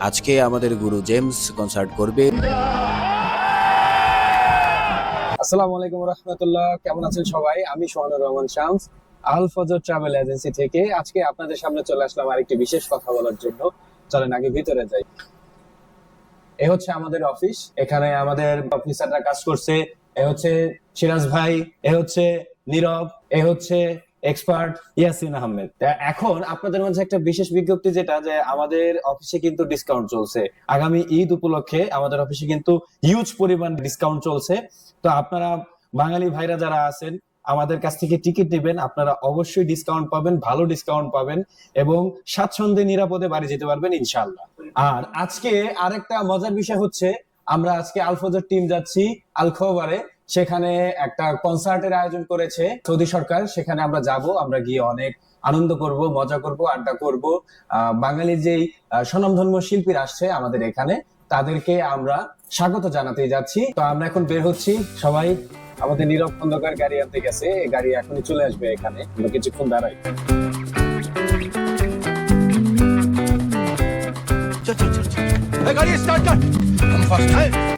আজকে আমাদের গুরু James concert করবে। আসসালামু আলাইকুম রাহমাতুল্লাহ, কেমন আছেন সবাই? আমি সোহানুর রহমান শামস, আল ফজর ট্রাভেল এজেন্সি থেকে আজকে আপনাদের সামনে চলে আসলাম আরেকটি বিশেষ কথা বলার জন্য। চলেন আগে ভিতরে যাই। এ হচ্ছে আমাদের অফিস, এখানে আমাদের অফিসাররা কাজ করছে। এ হচ্ছে সিরাজ ভাই, এ হচ্ছে নীরব, এ হচ্ছে এক্সপার্ট ইয়াসিন আহমেদ। এখন আপনাদের মাঝে একটা বিশেষ বিজ্ঞপ্তি, যেটা যে আমাদের অফিসে কিন্তু ডিসকাউন্ট চলছে। আগামী ঈদ উপলক্ষে আমাদের অফিসে কিন্তু হিউজ পরিমাণ ডিসকাউন্ট চলছে। তো আপনারা বাঙালি ভাইরা যারা আছেন, আমাদের কাছ থেকে টিকিট নেবেন, আপনারা অবশ্যই ডিসকাউন্ট পাবেন, ভালো ডিসকাউন্ট পাবেন এবং স্বাচ্ছন্দ্যে নিরাপদে বাড়ি যেতে পারবেন ইনশাআল্লাহ। আর আজকে আরেকটা মজার বিষয় হচ্ছে, আমরা আজকে আল ফজর টিম যাচ্ছি আল খবরে। সেখানে একটা কনসার্টের আয়োজন করেছে সৌদি সরকার, সেখানে আমরা যাব। আমরা গিয়ে অনেক আনন্দ করব, মজা করব, আড্ডা করব। বাঙালির যেই স্বনামধন্য শিল্পীরা আসছে আমাদের এখানে, তাদেরকে আমরা স্বাগত জানাতে যাচ্ছি। তো আমরা এখন বের হচ্ছি সবাই। আমাদের নীরব খন্দকার গাড়ি আনতে গেছে, গাড়ি এখনই চলে আসবে এখানে, আমরা কিছুক্ষণ দাঁড়াই।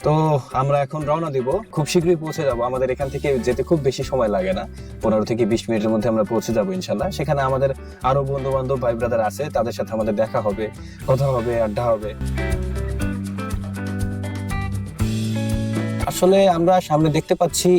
তো আমরা এখন রওনা দিব, খুব শীঘ্রই পৌঁছে যাব। আমাদের এখান থেকে যেতে খুব বেশি সময় লাগে না, 15 থেকে 20 মিনিটের মধ্যে আমরা পৌঁছে যাব ইনশাল্লাহ। সেখানে আমাদের আরো বন্ধু বান্ধব ভাই ব্রাদার আছে, তাদের সাথে আমাদের দেখা হবে, কথা হবে, আড্ডা হবে। আসলে আমরা সামনে দেখতে পাচ্ছি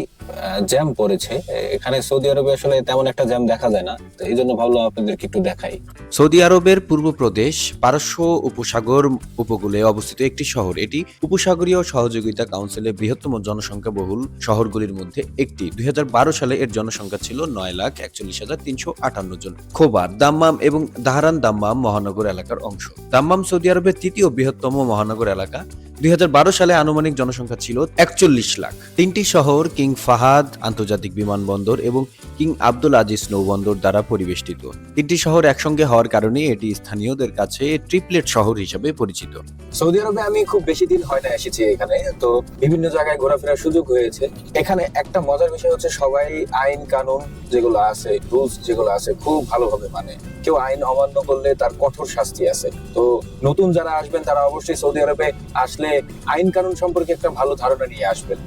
জ্যাম পড়েছে এখানে। সৌদি আরবে আসলে তেমন একটা জ্যাম দেখা যায় না, তো এই জন্য ভাবলাম আপনাদেরকে একটু দেখাই। সৌদি আরবের পূর্ব প্রদেশ পারস্য উপসাগর উপকূলে অবস্থিত একটি শহর। এটি উপসাগরীয় সহযোগিতা কাউন্সিলের বৃহত্তম জনসংখ্যা বহুল শহরগুলির মধ্যে একটি। 2012 সালে এর জনসংখ্যা ছিল 9,41,358 জন। খোবার, দাম্মাম এবং দাহারান দাম্মাম মহানগর এলাকার অংশ। দাম্মাম সৌদি আরবের তৃতীয় বৃহত্তম মহানগর এলাকা। 2012 সালে আনুমানিক জনসংখ্যা ছিল 41 লাখ। তিনটি শহর কিং ফাহাদ আন্তর্জাতিক বিমানবন্দর এবং কিং আব্দুল আজিজ নৌবন্দর দ্বারা পরিবেষ্টিত। তিনটি শহর একসঙ্গে হওয়ার কারণে এটি স্থানীয়দের কাছে ট্রিপলেট শহর হিসেবে পরিচিত। সৌদি আরবে আমি খুব বেশি দিন হয় না এসেছি এখানে, তো বিভিন্ন জায়গায় ঘোরাফেরার সুযোগ হয়েছে। এখানে একটা মজার বিষয় হচ্ছে, সবাই আইন কানুন যেগুলো আছে, রুলস যেগুলো আছে, খুব ভালোভাবে মানে। কেউ আইন অমান্য করলে তার কঠোর শাস্তি আছে। তো নতুন যারা আসবেন তারা অবশ্যই সৌদি আরবে আসলে আইন কানুন সম্পর্কে একটা ভালো ধারণা নিয়ে আসবেন।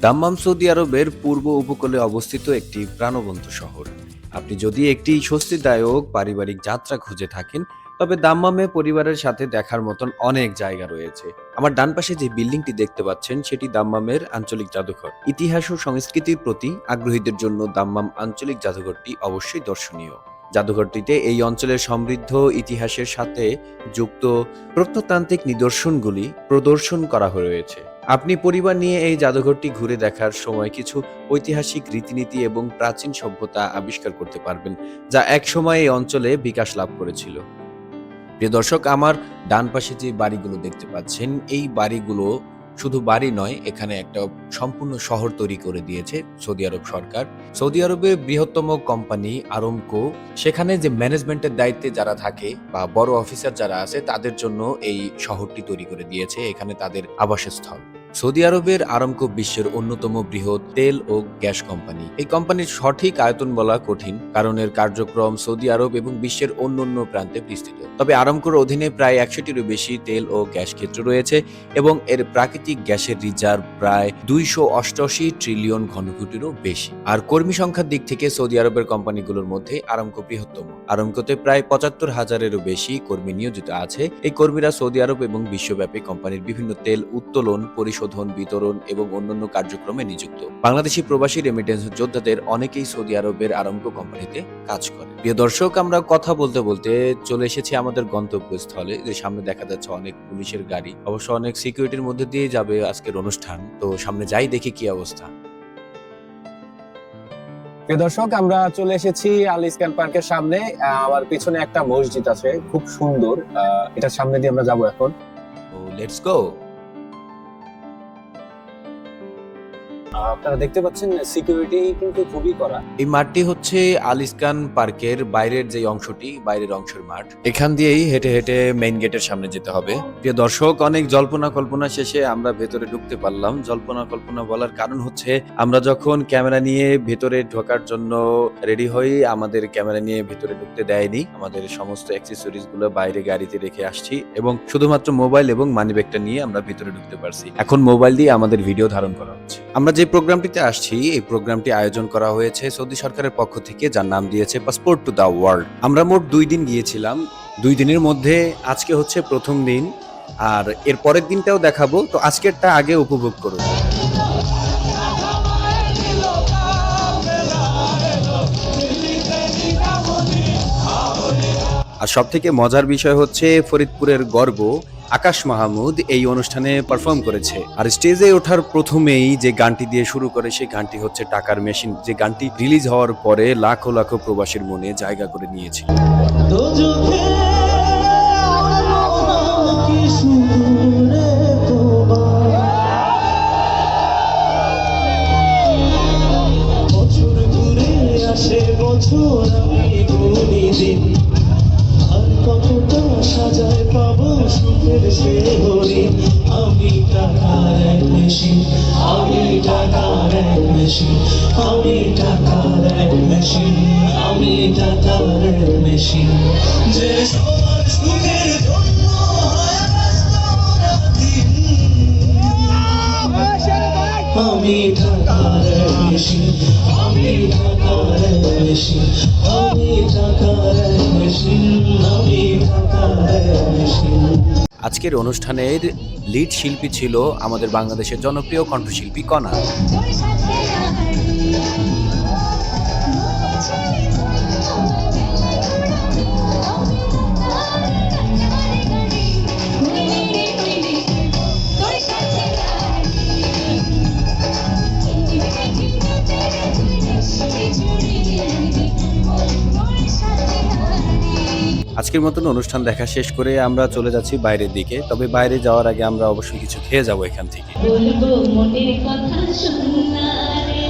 দাম্মাম সৌদি আরবের পূর্ব উপকূলে অবস্থিত একটি প্রাণবন্ত শহর। আপনি যদি একটি স্বস্তিদায়ক পারিবারিক যাত্রা খুঁজে থাকেন, তবে দাম্মামে পরিবারের সাথে দেখার মতন অনেক জায়গা রয়েছে। আমার ডান পাশে যে বিল্ডিংটি দেখতে পাচ্ছেন, সেটি দাম্মামের আঞ্চলিক জাদুঘর। ইতিহাস ও সংস্কৃতির প্রতি আগ্রহীদের জন্য দাম্মাম আঞ্চলিক জাদুঘরটি অবশ্যই দর্শনীয়। জাদুঘরটিতে এই অঞ্চলের সমৃদ্ধ ইতিহাসের সাথে যুক্ত প্রত্নতান্ত্রিক নিদর্শনগুলি প্রদর্শন করা হয়েছে। আপনি পরিবার নিয়ে এই জাদুঘরটি ঘুরে দেখার সময় কিছু ঐতিহাসিক রীতিনীতি এবং প্রাচীন সভ্যতা আবিষ্কার করতে পারবেন, যা একসময় এই অঞ্চলে বিকাশ লাভ করেছিল। প্রিয় দর্শক, আমার ডান পাশে যে বাড়িগুলো দেখতে পাচ্ছেন, এই বাড়িগুলো শুধু বাড়ি নয়, এখানে একটা সম্পূর্ণ শহর তৈরি করে দিয়েছে সৌদি আরব সরকার। সৌদি আরবের বৃহত্তম কোম্পানি আরামকো, সেখানে যে ম্যানেজমেন্টের দায়িত্বে যারা থাকে বা বড় অফিসার যারা আছে, তাদের জন্য এই শহরটি তৈরি করে দিয়েছে। এখানে তাদের আবাসস্থল। সৌদি আরবের আরামকো বিশ্বের অন্যতম বৃহৎ তেল ও গ্যাস কোম্পানি। এই কোম্পানির সঠিক আয়তন বলা কঠিন, কারণ এর কার্যক্রম সৌদি আরব এবং বিশ্বের অন্যান্য প্রান্তে বিস্তৃত। তবে আরামকোর অধীনে প্রায় 100টিরও বেশি তেল ও গ্যাস ক্ষেত্র রয়েছে এবং এর প্রাকৃতিক গ্যাসের রিজার্ভ প্রায় 288 ট্রিলিয়ন ঘনফুটেরও বেশি। আর কর্মী সংখ্যার দিক থেকে সৌদি আরবের কোম্পানিগুলোর মধ্যে আরামকো বৃহত্তম। আরামকোতে প্রায় 75,000-এরও বেশি কর্মী নিয়োজিত আছে। এই কর্মীরা সৌদি আরব এবং বিশ্বব্যাপী কোম্পানির বিভিন্ন তেল উত্তোলন, পরিশোধন, বিতরণ এবং অন্যান্য কার্যক্রমে নিযুক্ত। বাংলাদেশি প্রবাসী রেমিটেন্স যোদ্ধাদের অনেকেই সৌদি আরবের আরামকো কোম্পানিতে কাজ করে। প্রিয় দর্শক, আমরা কথা বলতে বলতে চলে এসেছি আমাদের গন্তব্যস্থলে। যে সামনে দেখা যাচ্ছে অনেক পুলিশের গাড়ি, অবশ্য অনেক সিকিউরিটির মধ্যে দিয়ে যাবে আজকের অনুষ্ঠান। তো সামনে যাই, দেখি কি অবস্থা। প্রিয় দর্শক, আমরা চলে এসেছি আল ইসকান পার্কের সামনে। আমার পিছনে একটা মসজিদ আছে, খুব সুন্দর। এটার সামনে দিয়ে আমরা যাবো এখন। Let's go. আপনারা দেখতে পাচ্ছেন সিকিউরিটি কিন্তু খুবই কড়া। এই মাঠটি হচ্ছে আলিস্কান পার্কের বাইরের যে অংশটি, বাইরের অংশের মাঠ। এখান দিয়েই হেঁটে হেঁটে মেইন গেটের সামনে যেতে হবে। প্রিয় দর্শক, অনেক জল্পনা কল্পনা শেষে আমরা ভেতরে ঢুকতে পারলাম। জল্পনা কল্পনা বলার কারণ হচ্ছে আমরা যখন ক্যামেরা নিয়ে ভেতরে ঢোকার জন্য রেডি হই, আমাদের ক্যামেরা নিয়ে ভেতরে ঢুকতে দেয়নি। আমাদের সমস্ত অ্যাক্সেসরিজ গুলো বাইরে গাড়িতে রেখে আসছি এবং শুধুমাত্র মোবাইল এবং মানিব্যাগটা নিয়ে আমরা ভিতরে ঢুকতে পারছি। এখন মোবাইল দিয়ে আমাদের ভিডিও ধারণ করা হচ্ছে। আমরা যে প্রোগ্রামটিতে আসছি, এই প্রোগ্রামটি আয়োজন করা হয়েছে সৌদি সরকারের পক্ষ থেকে, যার নাম দিয়েছে পাসপোর্ট টু দা ওয়ার্ল্ড। আমরা মোট 2 দিন গিয়েছিলাম। 2 দিনের মধ্যে আজকে হচ্ছে প্রথম দিন, আর এর পরের দিনটাও দেখাবো। তো আজকেরটা আগে উপভোগ করুন। আর সব থেকে মজার বিষয় হচ্ছে ফরিদপুরের গর্ব আকাশ মাহমুদ এই অনুষ্ঠানে পারফর্ম করেছে। আর স্টেজে ওঠার প্রথমেই যে গানটি দিয়ে শুরু করে, সেই গানটি হচ্ছে টাকার মেশিন, যে গানটি রিলিজ হওয়ার পরে লাখো লাখো প্রবাসীর মনে জায়গা করে নিয়েছে। বছর আমি গুনি দিন আর কতটা সাজায় পাবো সুখের সে হরি। আমি টাকার এক মেশিন, আমি টাকার এক মেশিন, আমি টাকার এক মেশিন, আমি টাকার এক মেশিন, যে সবার সুখের জন্য হয় ব্যস্ত রাতদিন। আমি টাকার এক মেশিন, আমি টাকার এক মেশিন, আমি টাকার এক মেশিন, আমি টাকার এক মেশিন। আজকের অনুষ্ঠানের লিড শিল্পী ছিল আমাদের বাংলাদেশের জনপ্রিয় কণ্ঠশিল্পী কণা। আজকের মতন অনুষ্ঠান দেখা শেষ করে আমরা চলে যাচ্ছি বাইরের দিকে। তবে বাইরে যাওয়ার আগে আমরা অবশ্যই কিছু খেয়ে যাবো এখান থেকে। বলবো মনের কথা শুননা রে।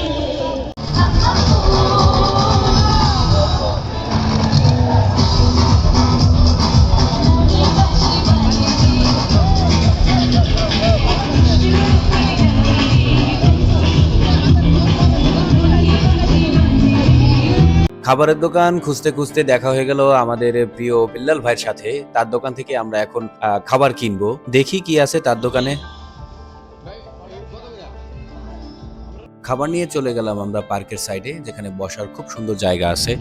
খাবারের দোকান খুঁজতে খুঁজতে দেখা হয়ে গেল আমাদের প্রিয় বিল্লাল ভাইয়ের সাথে। তার দোকান থেকে আমরা এখন খাবার কিনবো। দেখি কি আছে তার দোকানে। খাবার নিয়ে চলে গেলাম আমরা পার্কের সাইডে, যেখানে বসার খুব সুন্দর জায়গা আছে।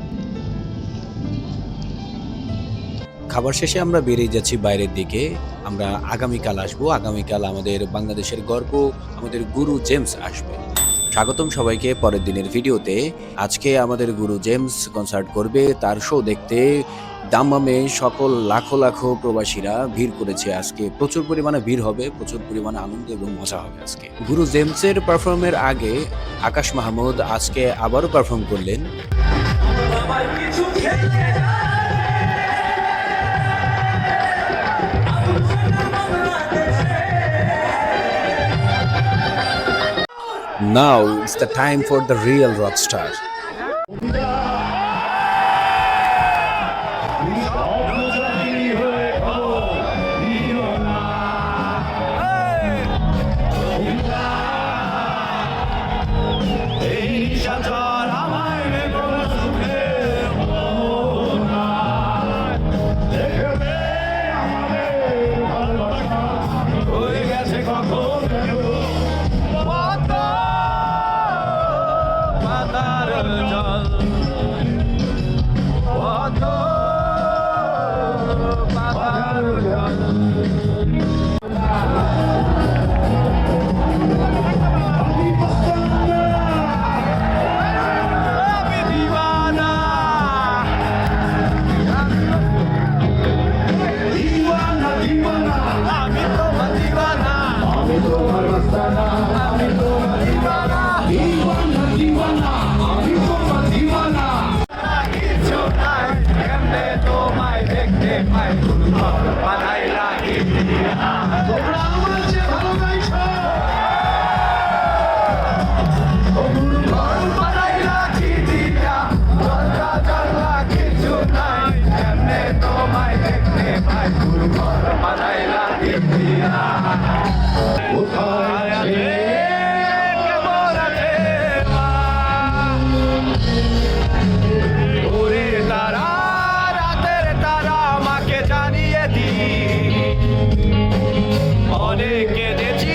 খাবার শেষে আমরা বেরিয়ে যাচ্ছি বাইরের দিকে। আমরা আগামীকাল আসবো। আগামীকাল আমাদের বাংলাদেশের গর্ব, আমাদের গুরু জেমস আসবে। স্বাগতম সবাইকে পরের দিনের ভিডিওতে। আজকে আমাদের গুরু জেমস কনসার্ট করবে। তার শো দেখতে দাম্মামে সকল লাখো লাখো প্রবাসীরা ভিড় করেছে। আজকে প্রচুর পরিমাণে ভিড় হবে, প্রচুর পরিমাণে আনন্দ এবং মজা হবে আজকে। গুরু জেমসের পারফর্মের আগে আকাশ মাহমুদ আজকে আবারও পারফর্ম করলেন। Now it's the time for the real rock star. ওরে তারা, রাতের তারা, আমাকে জানিয়ে দিন। অনেক কেঁদেছি,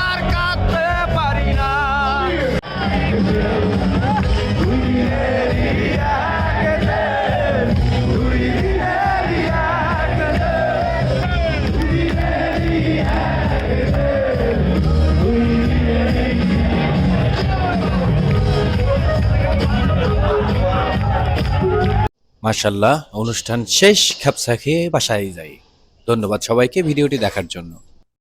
আর কাঁদতে পারি না। মাশাআল্লাহ, অনুষ্ঠান শেষ, খাপসা খেয়ে বাসায় যাই। ধন্যবাদ সবাইকে ভিডিওটি দেখার জন্য।